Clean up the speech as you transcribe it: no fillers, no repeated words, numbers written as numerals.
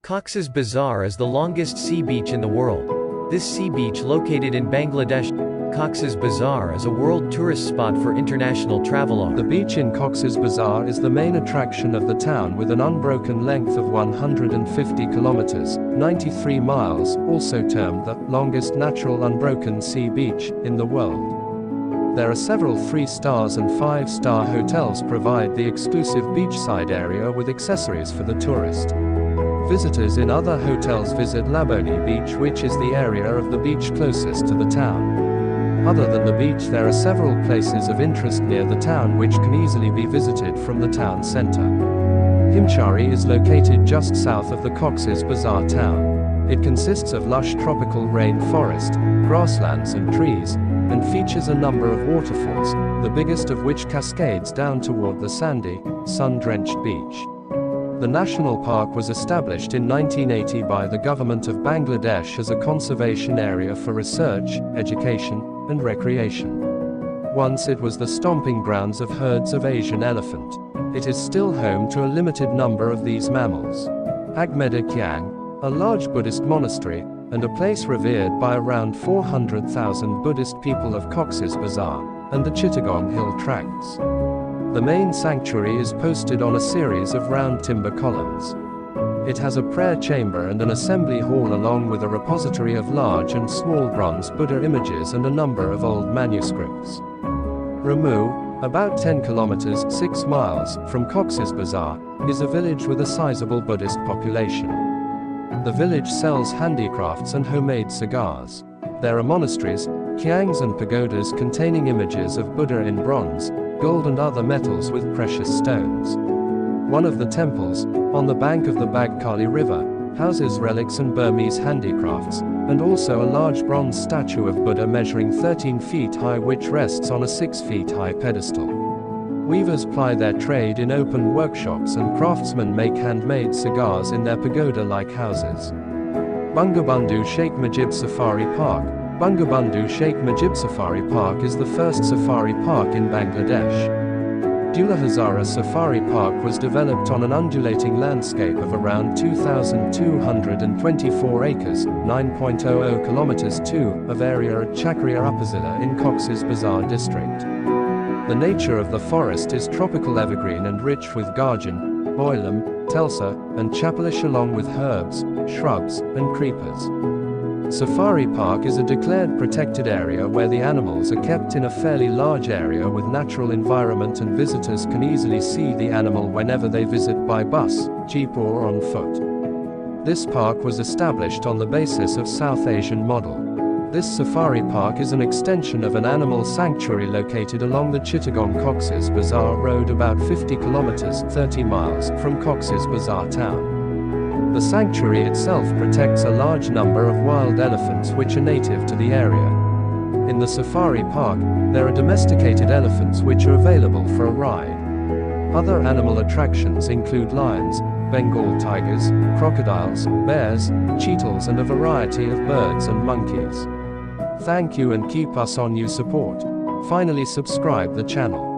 Cox's Bazar is the longest sea beach in the world. This sea beach located in Bangladesh, Cox's Bazar is a world tourist spot for international travelers. The beach in Cox's Bazar is the main attraction of the town with an unbroken length of 150 kilometers, 93 miles, also termed the longest natural unbroken sea beach in the world. There are several 3-star and 5-star hotels provide the exclusive beachside area with accessories for the tourist. Visitors in other hotels visit Laboni beach, which is the area of the beach closest to the town. Other than the beach, there are several places of interest near the town which can easily be visited from the town center. Himchari is located just south of the Cox's Bazar town. It consists of lush tropical rain forest, grasslands and trees, and features a number of waterfalls, the biggest of which cascades down toward the sandy, sun-drenched beach. The national park was established in 1980 by the government of Bangladesh as a conservation area for research, education, and recreation. Once it was the stomping grounds of herds of Asian elephant. It is still home to a limited number of these mammals. Agmeda Kyang, a large Buddhist monastery, and a place revered by around 400,000 Buddhist people of Cox's Bazar, and the Chittagong Hill Tracts. The main sanctuary is posted on a series of round timber columns. It has a prayer chamber and an assembly hall along with a repository of large and small bronze Buddha images and a number of old manuscripts. Ramu, about 10 kilometers 6 miles from Cox's Bazar, is a village with a sizable Buddhist population. The village sells handicrafts and homemade cigars. There are monasteries, kyangs and pagodas containing images of Buddha in bronze, gold and other metals with precious stones. One of the temples, on the bank of the Bagkali River, houses relics and Burmese handicrafts, and also a large bronze statue of Buddha measuring 13 feet high which rests on a 6 feet high pedestal. Weavers ply their trade in open workshops and craftsmen make handmade cigars in their pagoda-like houses. Bangabandhu Sheikh Mujib Safari Park. Bangabandhu Sheikh Mujib Safari Park is the first safari park in Bangladesh. Dula Hazara Safari Park was developed on an undulating landscape of around 2,224 acres, 9.00 kilometers 2 of area at Chakriya Upazila in Cox's Bazar district. The nature of the forest is tropical evergreen and rich with garjan, boilam, telsa, and chapalish along with herbs, shrubs, and creepers. Safari Park is a declared protected area where the animals are kept in a fairly large area with natural environment and visitors can easily see the animal whenever they visit by bus, jeep or on foot. This park was established on the basis of South Asian model. This safari park is an extension of an animal sanctuary located along the Chittagong-Cox's Bazar road about 50 kilometers 30 miles from Cox's Bazar town. The sanctuary itself protects a large number of wild elephants which are native to the area. In the safari park, there are domesticated elephants which are available for a ride. Other animal attractions include lions, Bengal tigers, crocodiles, bears, cheetahs and a variety of birds and monkeys. Thank you and keep us on your support. Finally subscribe the channel.